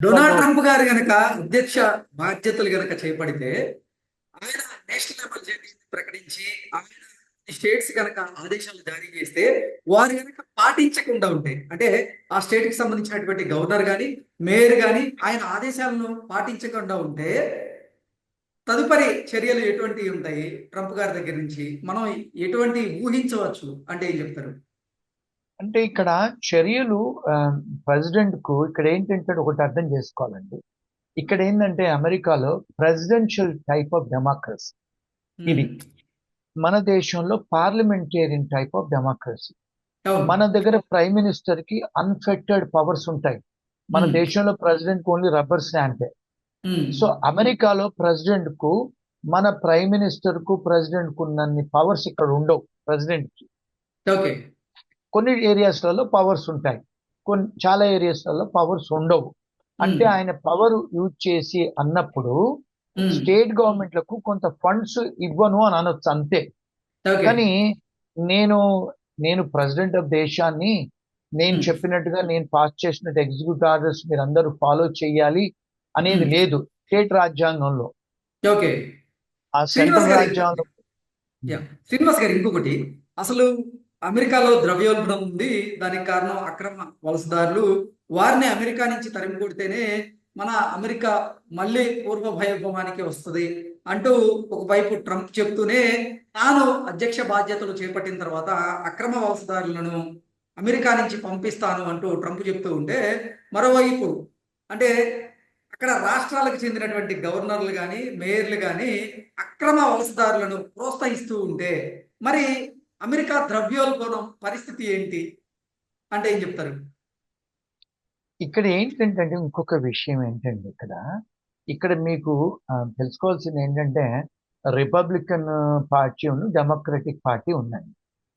వాళ్ళు Donald Trump గారు గనక అధ్యక్ష బాధ్యతలు గనక చేపడితే ఆయన నేషనల్ ఎమర్జెన్సీ ప్రకటించి ఆయన స్టేట్స్ కనుక ఆదేశాలు జారీ చేస్తే వారు కనుక పాటించకుండా ఉంటే అంటే ఆ స్టేట్ కి సంబంధించినటువంటి గవర్నర్ గాని మేయర్ గాని ఆయన ఆదేశాలను పాటించకుండా ఉంటే తదుపరి చర్యలు ఎటువంటివి ఉంటాయి ట్రంప్ గారి దగ్గర నుంచి మనం ఎటువంటి ఊహించవచ్చు అంటే ఏం చెప్తారు? అంటే ఇక్కడ చర్యలు ప్రెసిడెంట్ కు ఇక్కడ ఏంటంటే ఒకటి అర్థం చేసుకోవాలండి. ఇక్కడ ఏంటంటే అమెరికాలో ప్రెసిడెన్షియల్ టైప్ ఆఫ్ డెమోక్రసీ ఇది. ఉమ్, మన దేశంలో పార్లమెంటేరియన్ టైప్ ఆఫ్ డెమోక్రసీ. అవును. మన దగ్గర ప్రైమ్ మినిస్టర్ కి అన్ఫెక్టెడ్ పవర్స్ ఉంటాయి. మన ఉమ్, దేశంలో ప్రెసిడెంట్ ఓన్లీ రబ్బర్ స్టాంపే. ఉమ్, సో అమెరికాలో ప్రెసిడెంట్ కు మన ప్రైమ్ మినిస్టర్ కు ప్రెసిడెంట్ కు ఉన్నన్ని పవర్స్ ఇక్కడ ఉండవు ప్రెసిడెంట్ కి. ఓకే. కొన్ని ఏరియాస్లలో పవర్స్ ఉంటాయి, కొన్ని చాలా ఏరియాస్లలో పవర్స్ ఉండవు. ఉమ్, అంటే ఆయన పవర్ యూజ్ చేసి అన్నప్పుడు ఉమ్, స్టేట్ గవర్నమెంట్లకు కొంత ఫండ్స్ ఇవ్వను అని అనొచ్చు అంతే. ఓకే. కానీ నేను నేను ప్రెసిడెంట్ ఆఫ్ దేశాన్ని, నేను ఉమ్, చెప్పినట్టుగా నేను పాస్ చేసినట్టు ఎగ్జిక్యూటివ్ ఆర్డర్స్ మీరు అందరూ ఫాలో చేయాలి అనేది ఉమ్, లేదు స్టేట్ రాజ్యాంగంలో. ఓకే. ఆ శ్రీనివాస్ సెంట్రల్ గారు, రాజ్యాంగంలో. యా, శ్రీనివాస్ గారు ఇంకొకటి, అసలు అమెరికాలో ద్రవ్యోల్బణం ఉంది. దానికి కారణం అక్రమ వలసదారులు. వారిని అమెరికా నుంచి తరిమి కొడితేనే మన అమెరికా మళ్ళీ పూర్వ వైభవానికి వస్తుంది అంటూ ఒకవైపు ట్రంప్ చెప్తూనే తాను అధ్యక్ష బాధ్యతలు చేపట్టిన తర్వాత అక్రమ వలసదారులను అమెరికా నుంచి పంపిస్తాను అంటూ ట్రంప్ చెప్తూ ఉంటే, మరోవైపు అంటే అక్కడ రాష్ట్రాలకు చెందినటువంటి గవర్నర్లు కానీ మేయర్లు కానీ అక్రమ వలసదారులను ప్రోత్సహిస్తూ ఉంటే మరి అమెరికా ద్రవ్యోల్బణం పరిస్థితి ఏంటి అంటే ఏం చెప్తారు? ఇక్కడ ఏంటంటే ఇంకొక విషయం ఏంటంటే ఇక్కడ మీకు తెలుసుకోవాల్సింది ఏంటంటే రిపబ్లికన్ పార్టీ డెమోక్రటిక్ పార్టీ ఉన్నాయి.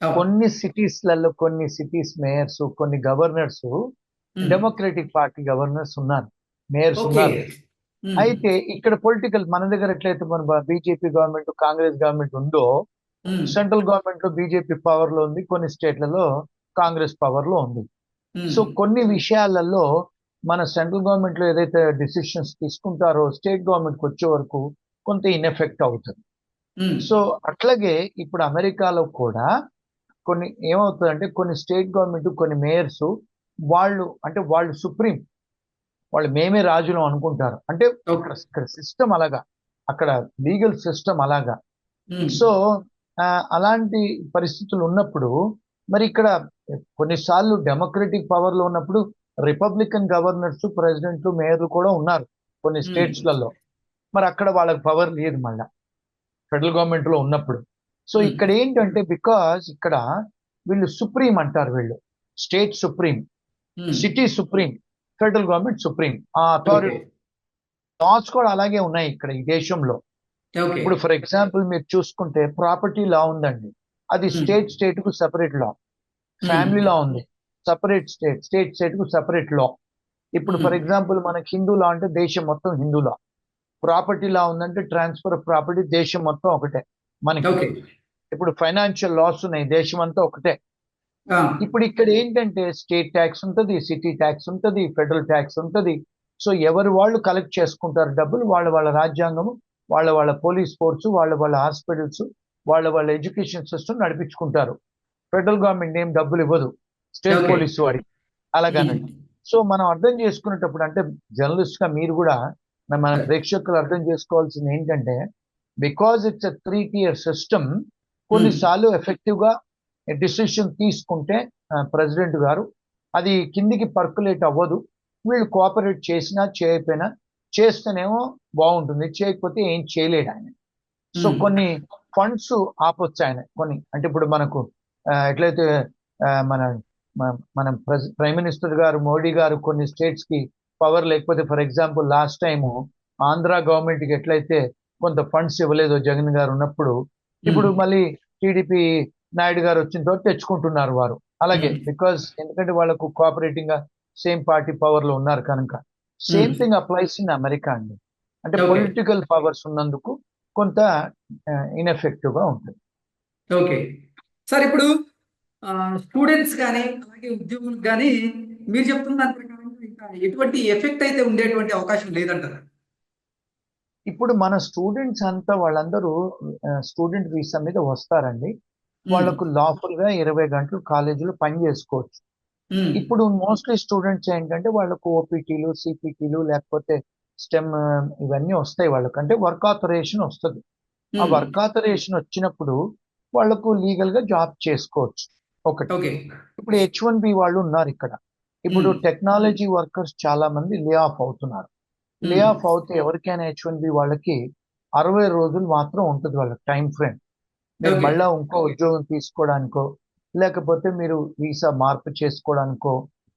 అవును. కొన్ని సిటీస్లలో కొన్ని సిటీస్ మేయర్స్, కొన్ని గవర్నర్స్ ఉమ్, డెమోక్రటిక్ పార్టీ గవర్నర్స్ ఉన్నారు, మేయర్స్ ఓకే. ఉన్నారు. ఉమ్, అయితే ఇక్కడ పొలిటికల్ మన దగ్గర ఎట్లయితే మన బీజేపీ గవర్నమెంట్, కాంగ్రెస్ గవర్నమెంట్ ఉందో, ఉమ్, సెంట్రల్ గవర్నమెంట్ లో బీజేపీ పవర్ లో ఉంది, కొన్ని స్టేట్లలో కాంగ్రెస్ పవర్ లో ఉంది. ఉమ్, సో కొన్ని విషయాలలో మన సెంట్రల్ గవర్నమెంట్ లో ఏదైతే డిసిషన్స్ తీసుకుంటారో స్టేట్ గవర్నమెంట్కి వచ్చే వరకు కొంత ఇన్ఎఫెక్ట్ అవుతుంది. ఉమ్, సో అట్లాగే ఇప్పుడు అమెరికాలో కూడా కొన్ని ఏమవుతుందంటే కొన్ని స్టేట్ గవర్నమెంట్, కొన్ని మేయర్స్ వాళ్ళు అంటే వాళ్ళు సుప్రీం, వాళ్ళు మేమే రాజులం అనుకుంటారు. అంటే ఓకే. ఇక్కడ ఇక్కడ సిస్టమ్ అలాగా, అక్కడ లీగల్ సిస్టమ్ అలాగా. ఉమ్, సో ఆ, అలాంటి పరిస్థితులు ఉన్నప్పుడు మరి ఇక్కడ కొన్నిసార్లు డెమోక్రటిక్ పవర్ లో ఉన్నప్పుడు రిపబ్లికన్ గవర్నర్స్, ప్రెసిడెంట్లు, మేయర్లు కూడా ఉన్నారు కొన్ని ఉమ్, స్టేట్స్లలో. మరి అక్కడ వాళ్ళకి పవర్ లేదు మళ్ళా ఫెడరల్ గవర్నమెంట్ లో ఉన్నప్పుడు. సో ఉమ్, ఇక్కడ ఏంటంటే బికాజ్ ఇక్కడ వీళ్ళు సుప్రీం అంటారు, వీళ్ళు state supreme, um, city supreme, federal government supreme. ఆ ఓకే. అథారిటీ లాస్ కూడా అలాగే ఉన్నాయి ఇక్కడ ఈ దేశంలో. ఓకే. ఇప్పుడు ఫర్ ఎగ్జాంపుల్ మీరు చూసుకుంటే ప్రాపర్టీ లా ఉందండి, అది ఉమ్, స్టేట్ కు సెపరేట్ లా. ఉమ్, ఫ్యామిలీ లా ఉంది, సపరేట్ స్టేట్ కు సెపరేట్ లా. ఇప్పుడు ఉమ్, ఫర్ ఎగ్జాంపుల్ మనకి హిందూ లా అంటే దేశం మొత్తం హిందూ లా. ప్రాపర్టీ లా ఉందంటే ట్రాన్స్ఫర్ ఆఫ్ ప్రాపర్టీ దేశం మొత్తం ఒకటే మనకి. ఓకే. ఇప్పుడు ఫైనాన్షియల్ లాస్ ఉన్నాయి, దేశం అంతా ఒకటే. ఆ, ఇప్పుడు ఇక్కడ ఏంటంటే స్టేట్ ట్యాక్స్ ఉంటుంది, సిటీ ట్యాక్స్ ఉంటుంది, ఫెడరల్ ట్యాక్స్ ఉంటుంది. సో ఎవరు వాళ్ళు కలెక్ట్ చేసుకుంటారు డబ్బులు, వాళ్ళ వాళ్ళ రాజ్యాంగము, వాళ్ళ వాళ్ళ పోలీస్ ఫోర్స్, వాళ్ళ వాళ్ళ హాస్పిటల్స్, వాళ్ళ వాళ్ళ ఎడ్యుకేషన్ సిస్టమ్ నడిపించుకుంటారు. ఫెడరల్ గవర్నమెంట్ ఏం డబ్బులు ఇవ్వదు స్టేట్ ఓకే. పోలీసు వాడికి ఉమ్, అలాగనండి. సో మనం అర్థం చేసుకునేటప్పుడు అంటే జర్నలిస్ట్ గా మీరు కూడా మన ప్రేక్షకులు అర్థం చేసుకోవాల్సింది ఏంటంటే because it's a 3 tier system, um, కొన్నిసార్లు ఎఫెక్టివ్ గా డిసిషన్ తీసుకుంటే ప్రెసిడెంట్ గారు అది కిందికి పర్కులేట్ అవ్వదు. వీళ్ళు కోఆపరేట్ చేసినా చేయకపోయినా, చేస్తేనేమో బాగుంటుంది, చేయకపోతే ఏం చేయలేడు ఆయన. సో ఉమ్, కొన్ని ఫండ్స్ ఆపొచ్చు ఆయన కొన్ని. అంటే ఇప్పుడు మనకు ఎట్లయితే మన మన ప్రైమ్ మినిస్టర్ గారు మోడీ గారు కొన్ని స్టేట్స్ కి పవర్ లేకపోతే, for example last time Andhra government కి ఎట్లయితే కొంత ఫండ్స్ ఇవ్వలేదో జగన్ గారు ఉన్నప్పుడు, ఉమ్, ఇప్పుడు మళ్ళీ టీడీపీ నాయుడు గారు వచ్చిన తర్వాత తెచ్చుకుంటున్నారు వారు. అలాగే ఉమ్, బికాస్ ఎందుకంటే వాళ్ళకు కోఆపరేటింగ్ గా సేమ్ పార్టీ పవర్ లో ఉన్నారు కనుక. Um, same thing applies in America అండి. అంటే ఓకే. పొలిటికల్ పవర్స్ ఉన్నందుకు కొంత ఇన్ఎఫెక్టివ్ గా ఉంటుంది. ఓకే. సార్ ఇప్పుడు స్టూడెంట్స్ కానీ అలాగే ఉద్యోగులకు కానీ మీరు చెప్తున్న దాని ప్రకారం ఎటువంటి ఎఫెక్ట్ అయితే ఉండేటువంటి అవకాశం లేదంటారు. ఇప్పుడు మన స్టూడెంట్స్ అంతా వాళ్ళందరూ స్టూడెంట్ వీసా మీద వస్తారండి. ఉమ్, వాళ్ళకు లాఫుల్ గా 20 గంటలు కాలేజీలో పని చేసుకోవచ్చు. ఉమ్, ఇప్పుడు మోస్ట్లీ స్టూడెంట్స్ ఏంటంటే వాళ్ళకు ఓపీటీలు, సిపిటీలు లేకపోతే స్టెమ్ ఇవన్నీ వస్తాయి వాళ్ళకు. అంటే వర్క్ ఆథరైజేషన్ వస్తుంది. ఆ ఉమ్, వర్క్ ఆథరైజేషన్ వచ్చినప్పుడు వాళ్ళకు లీగల్ గా జాబ్ చేసుకోవచ్చు ఒకటి. ఓకే. ఇప్పుడు H1B వాళ్ళు ఉన్నారు ఇక్కడ. ఇప్పుడు ఉమ్, టెక్నాలజీ వర్కర్స్ చాలా మంది లే ఆఫ్ అవుతున్నారు. లే ఉమ్, ఆఫ్ అవుతే ఎవరికైనా H1B వాళ్ళకి 60 రోజులు మాత్రం ఉంటుంది వాళ్ళకి టైం ఫ్రేమ్. మీరు ఓకే. మళ్ళా ఇంకో ఉద్యోగం తీసుకోవడానికో, లేకపోతే మీరు వీసా మార్పు చేసుకోవడానికో,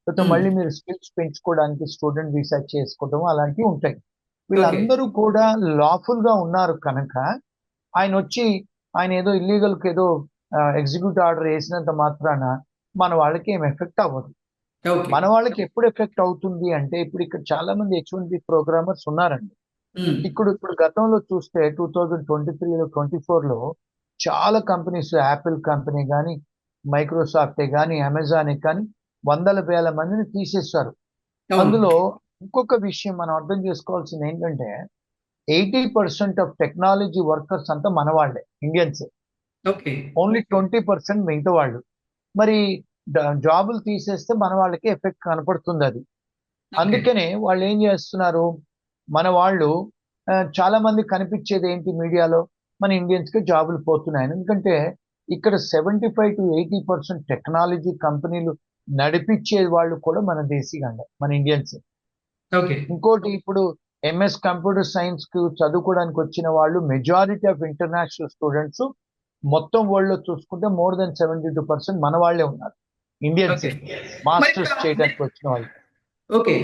లేకపోతే ఉమ్, మళ్ళీ మీరు స్కిల్స్ పెంచుకోవడానికి స్టూడెంట్ వీసా చేసుకోవడం అలాంటివి ఉంటాయి. ఓకే. వీళ్ళందరూ కూడా లాఫుల్ గా ఉన్నారు కనుక ఆయన వచ్చి ఆయన ఏదో ఇల్లీగల్ ఏదో ఎగ్జిక్యూటివ్ ఆర్డర్ వేసినంత మాత్రాన మన వాళ్ళకి ఏం ఎఫెక్ట్ అవ్వదు. ఓకే. మన వాళ్ళకి ఎప్పుడు ఎఫెక్ట్ అవుతుంది అంటే ఇప్పుడు ఇక్కడ చాలా మంది H1B ప్రోగ్రామర్స్ ఉన్నారండి. ఉమ్, ఇప్పుడు గతంలో చూస్తే 2023లో 24లో చాలా కంపెనీస్ యాపిల్ కంపెనీ కానీ, మైక్రోసాఫ్టే కానీ, అమెజానే కానీ వందల వేల మందిని తీసేశారు. అవును. అందులో ఇంకొక విషయం మనం అర్థం చేసుకోవాల్సింది ఏంటంటే 80% ఆఫ్ టెక్నాలజీ వర్కర్స్ అంతా మన వాళ్ళే, ఇండియన్స్. ఓకే. ఓన్లీ 20% మిగతా వాళ్ళు. మరి జాబులు తీసేస్తే మన వాళ్ళకి ఎఫెక్ట్ కనపడుతుంది అది. ఓకే. అందుకనే వాళ్ళు ఏం చేస్తున్నారు, మన వాళ్ళు చాలా మంది కనిపించేది ఏంటి మీడియాలో, మన ఇండియన్స్ కి జాబులు పోతున్నాయి. ఎందుకంటే ఇక్కడ 75 to 80% టెక్నాలజీ కంపెనీలు నడిపించే వాళ్ళు కూడా మన దేశీయులే, మన ఇండియన్స్. ఓకే. ఇంకోటి ఇప్పుడు ఎంఎస్ కంప్యూటర్ సైన్స్ కు చదువుకోవడానికి వచ్చిన వాళ్ళు మెజారిటీ ఆఫ్ ఇంటర్నేషనల్ స్టూడెంట్స్ మొత్తం వరల్డ్ లో చూసుకుంటే మోర్ దెన్ 72% మన వాళ్ళే ఉన్నారు, ఇండియన్స్. ఓకే. మరి ఇప్పుడు మాస్టర్స్ చేయడానికి వచ్చిన వాళ్ళు. ఓకే.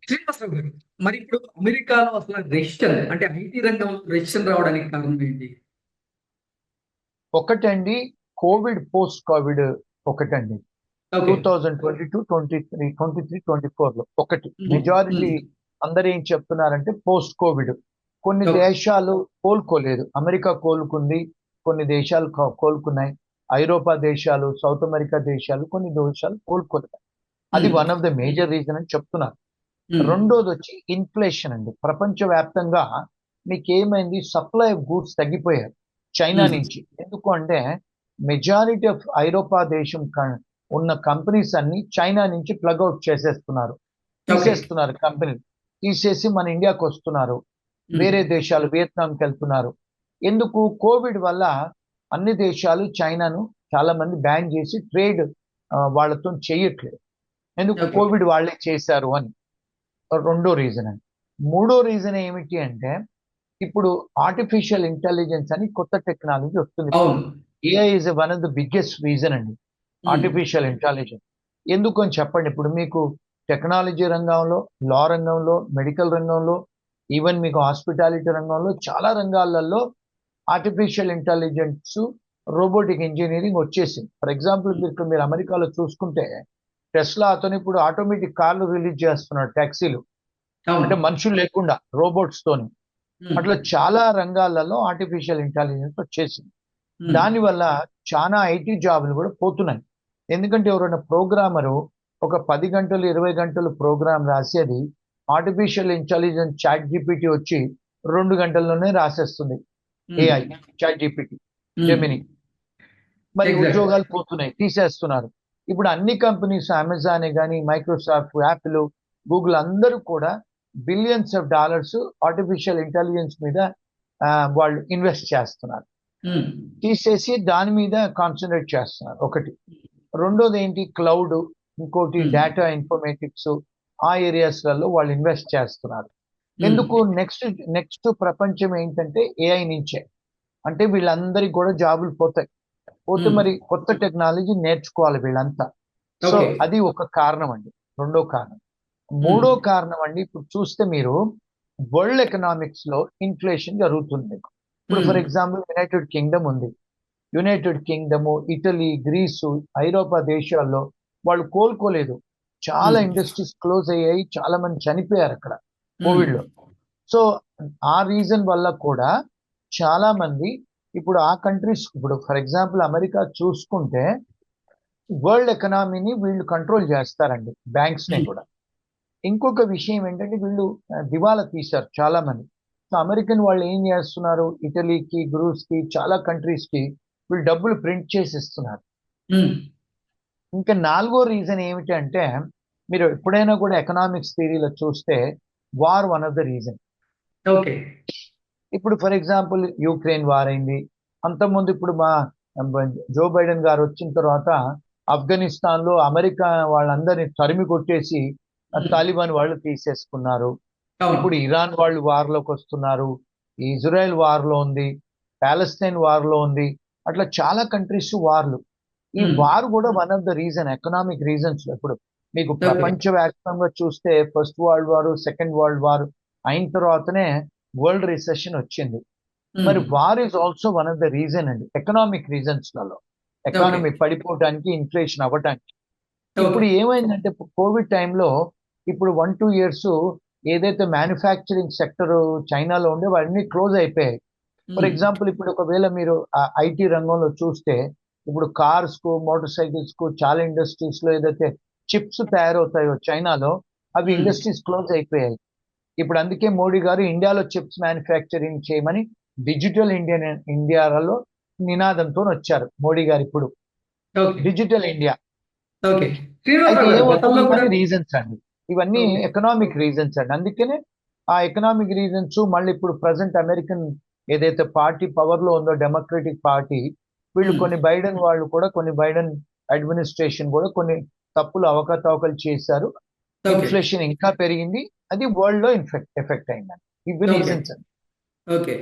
శ్రీనివాసరావు గారు, మరి ఇప్పుడు అమెరికాలో అసలు రెసిషన్ అంటే ఐటీ రంగంలో రెసిషన్ రావడానికి కారణం ఏంటి? ఒకటండి, పోస్ట్ కోవిడ్ ఒకటండి. ఓకే. 2022, 23, 24లో ఒకటి ఉమ్, మెజారిటీ. ఉమ్, అందరూ ఏం చెప్తున్నారంటే పోస్ట్ కోవిడ్ కొన్ని ఓకే. దేశాలు కోలుకోలేదు. అమెరికా కోలుకుంది, కొన్ని దేశాలు కోలుకున్నాయి. ఐరోపా దేశాలు, సౌత్ అమెరికా దేశాలు, కొన్ని దేశాలు కోలుకోలేదు. అది um, one of the major reason అని చెప్తున్నారు. ఉమ్, రెండోది వచ్చి ఇన్ఫ్లేషన్ అండి. ప్రపంచవ్యాప్తంగా మీకు ఏమైంది, సప్లై ఆఫ్ గూడ్స్ తగ్గిపోయారు చైనా ఉమ్, నుంచి. ఎందుకు అంటే మెజారిటీ ఆఫ్ ఐరోపా దేశం ఉన్న కంపెనీస్ అన్ని చైనా నుంచి ప్లగ్ అవుట్ చేసేస్తున్నారు, ఓకే. తీసేస్తున్నారు కంపెనీలు. తీసేసి మన ఇండియాకి వస్తున్నారు, ఉమ్, వేరే దేశాలు వియత్నాంకి వెళ్తున్నారు. ఎందుకు, కోవిడ్ వల్ల అన్ని దేశాలు చైనాను చాలా మంది బ్యాన్ చేసి ట్రేడ్ వాళ్ళతో చేయట్లేదు. ఎందుకు, ఓకే. కోవిడ్ వాళ్ళే చేశారు అని. రెండో రీజన్ అండి. మూడో రీజన్ ఏమిటి అంటే ఇప్పుడు ఆర్టిఫిషియల్ ఇంటెలిజెన్స్ అని కొత్త టెక్నాలజీ వస్తుంది ఇప్పుడు. అవును. AI is one of the biggest reason అండి, ఉమ్, ఆర్టిఫిషియల్ ఇంటెలిజెన్స్. ఎందుకు అని చెప్పండి. ఇప్పుడు మీకు టెక్నాలజీ రంగంలో, లా రంగంలో, మెడికల్ రంగంలో, ఈవెన్ మీకు హాస్పిటాలిటీ రంగంలో చాలా రంగాలలో ఆర్టిఫిషియల్ ఇంటెలిజెన్స్, రోబోటిక్ ఇంజనీరింగ్ వచ్చేసింది. ఫర్ ఎగ్జాంపుల్ మీరు అమెరికాలో చూసుకుంటే టెస్లా అతను ఇప్పుడు ఆటోమేటిక్ కార్లు రిలీజ్ చేస్తున్నాడు, ట్యాక్సీలు. అవును. అంటే మనుషులు లేకుండా రోబోట్స్ తోని. ఉమ్, అట్లా చాలా రంగాలలో ఆర్టిఫిషియల్ ఇంటెలిజెన్స్ వచ్చేసింది. ఉమ్, దానివల్ల చాలా ఐటీ జాబులు కూడా పోతున్నాయి. ఎందుకంటే ఎవరైనా ప్రోగ్రామరు ఒక 10 గంటలు 20 గంటలు ప్రోగ్రామ్ రాసేది ఆర్టిఫిషియల్ ఇంటెలిజెన్స్ చాట్ జీపీటీ వచ్చి 2 గంటల్లోనే రాసేస్తుంది. ఉమ్, ఏఐ, చాట్ జీపీటీ, ఉమ్, జెమిని. మరి ఎగ్జాక్ట్. ఉద్యోగాలు పోతున్నాయి, తీసేస్తున్నారు. ఇప్పుడు అన్ని కంపెనీస్, అమెజాన్ కానీ, మైక్రోసాఫ్ట్, యాపిల్, గూగుల్ అందరూ కూడా billions of dollars artificial intelligence మీద వాళ్ళు ఇన్వెస్ట్ చేస్తున్నారు. ఉమ్, తీసేసి దాని మీద కాన్సన్ట్రేట్ చేస్తున్నారు ఒకటి. రెండోది ఏంటి, క్లౌడ్, ఇంకోటి ఉమ్, డేటా ఇన్ఫర్మేటిక్స్, ఆ ఏరియాస్లలో వాళ్ళు ఇన్వెస్ట్ చేస్తున్నారు. ఉమ్, ఎందుకు, నెక్స్ట్ నెక్స్ట్ ప్రపంచం ఏంటంటే ఏఐ నుంచే. అంటే వీళ్ళందరికీ కూడా జాబులు పోతాయి. పోతే ఉమ్, మరి కొత్త టెక్నాలజీ నేర్చుకోవాలి వీళ్ళంతా. So okay. అది ఒక కారణం అండి, రెండో కారణం. ఉమ్, మూడో కారణం అండి, ఇప్పుడు చూస్తే మీరు వరల్డ్ ఎకనామిక్స్ లో ఇన్ఫ్లేషన్ జరుగుతుంది. ఇప్పుడు ఉమ్, ఫర్ ఎగ్జాంపుల్ యునైటెడ్ కింగ్డమ్ ఉంది. యునైటెడ్ కింగ్డమ్, ఇటలీ, గ్రీసు, ఐరోపా దేశాల్లో వాళ్ళు కోలుకోలేదు. చాలా ఉమ్, ఇండస్ట్రీస్ క్లోజ్ అయ్యాయి, చాలా మంది చనిపోయారు అక్కడ ఉమ్, కోవిడ్ లో. సో ఆ రీజన్ వల్ల కూడా చాలా మంది ఇప్పుడు ఆ కంట్రీస్, ఇప్పుడు ఫర్ ఎగ్జాంపుల్ అమెరికా చూసుకుంటే వరల్డ్ ఎకనామీని వీళ్ళు కంట్రోల్ చేస్తారండి, బ్యాంక్స్ ని ఉమ్, కూడా. ఇంకొక విషయం ఏంటంటే వీళ్ళు దివాలా తీశారు చాలా మంది. సో అమెరికన్ వాళ్ళు ఏం చేస్తున్నారు, ఇటలీకి, గ్రూస్కి, చాలా కంట్రీస్కి వీళ్ళు డబ్బులు ప్రింట్ చేసి ఇస్తున్నారు. ఉమ్, ఇంకా నాలుగో రీజన్ ఏమిటంటే, మీరు ఎప్పుడైనా కూడా ఎకనామిక్స్ థియరీలో చూస్తే war one of the reason. Okay. ఇప్పుడు ఫర్ ఎగ్జాంపుల్ యూక్రెయిన్ వార్ అయింది. అంతకుముందు ఇప్పుడు మా జో బైడెన్ గారు వచ్చిన తర్వాత ఆఫ్ఘనిస్తాన్ లో అమెరికా వాళ్ళందరినీ తరిమి కొట్టేసి తాలిబాన్ వాళ్ళు తీసేసుకున్నారు. అవును. ఇప్పుడు ఇరాన్ వాళ్ళు వార్ లోకి వస్తున్నారు, ఇజ్రాయెల్ వార్ లో ఉంది, పాలస్తీన్ వార్ లో ఉంది. అట్లా చాలా కంట్రీస్ వార్లు. ఈ ఉమ్, వార్ కూడా one of the reason, economic reasons. ఇప్పుడు మీకు ఓకే. ప్రపంచవ్యాప్తంగా చూస్తే first world war, second world war అయిన తర్వాతనే వరల్డ్ రిసెషన్ వచ్చింది. మరి um, war is also one of the reason అండి, ఎకనామిక్ రీజన్స్ లలో. ఓకే. ఎకానమీ పడిపోవడానికి, ఇన్ఫ్లేషన్ అవ్వటానికి. ఓకే. ఇప్పుడు ఏమైందంటే కోవిడ్ టైంలో ఇప్పుడు 1-2 ఇయర్స్ ఏదైతే మ్యానుఫ్యాక్చరింగ్ సెక్టర్ చైనాలో ఉండే అవన్నీ క్లోజ్ అయిపోయాయి. ఫర్ ఉమ్, ఎగ్జాంపుల్ ఇప్పుడు ఒకవేళ మీరు ఐటీ రంగంలో చూస్తే ఇప్పుడు కార్స్ కు, మోటార్ సైకిల్స్ కు చాలా ఇండస్ట్రీస్ లో ఏదైతే చిప్స్ తయారవుతాయో చైనాలో, అవి ఉమ్, ఇండస్ట్రీస్ క్లోజ్ అయిపోయాయి. ఇప్పుడు అందుకే మోడీ గారు ఇండియాలో చిప్స్ మ్యానుఫ్యాక్చరింగ్ చేయమని డిజిటల్ ఇండియాలో నినాదంతో వచ్చారు మోడీ గారు. ఇప్పుడు ఓకే. Digital India. ఓకే. అయితే శ్రీనివాసరావు గారు ఏమవుతుంది, గతంలో కూడా ఇవన్నీ రీజన్స్ అండి, ఇవన్నీ ఓకే. ఎకనామిక్ రీజన్స్ అండి. అందుకనే ఆ ఎకనామిక్ రీజన్స్ మళ్ళీ ఇప్పుడు ప్రజెంట్ అమెరికన్ ఏదైతే పార్టీ పవర్ లో ఉందో, డెమోక్రటిక్ పార్టీ, వీళ్ళు ఉమ్, కొన్ని బైడెన్ వాళ్ళు కూడా, కొన్ని బైడెన్ అడ్మినిస్ట్రేషన్ కూడా కొన్ని తప్పులు, అవకతవకలు చేశారు. ఓకే. ఇన్ఫ్లేషన్ ఇంకా పెరిగింది. అది వరల్డ్ లో ఎఫెక్ట్ అయిందండి. ఇవి ఓకే. రీజన్స్ అండి. ఓకే.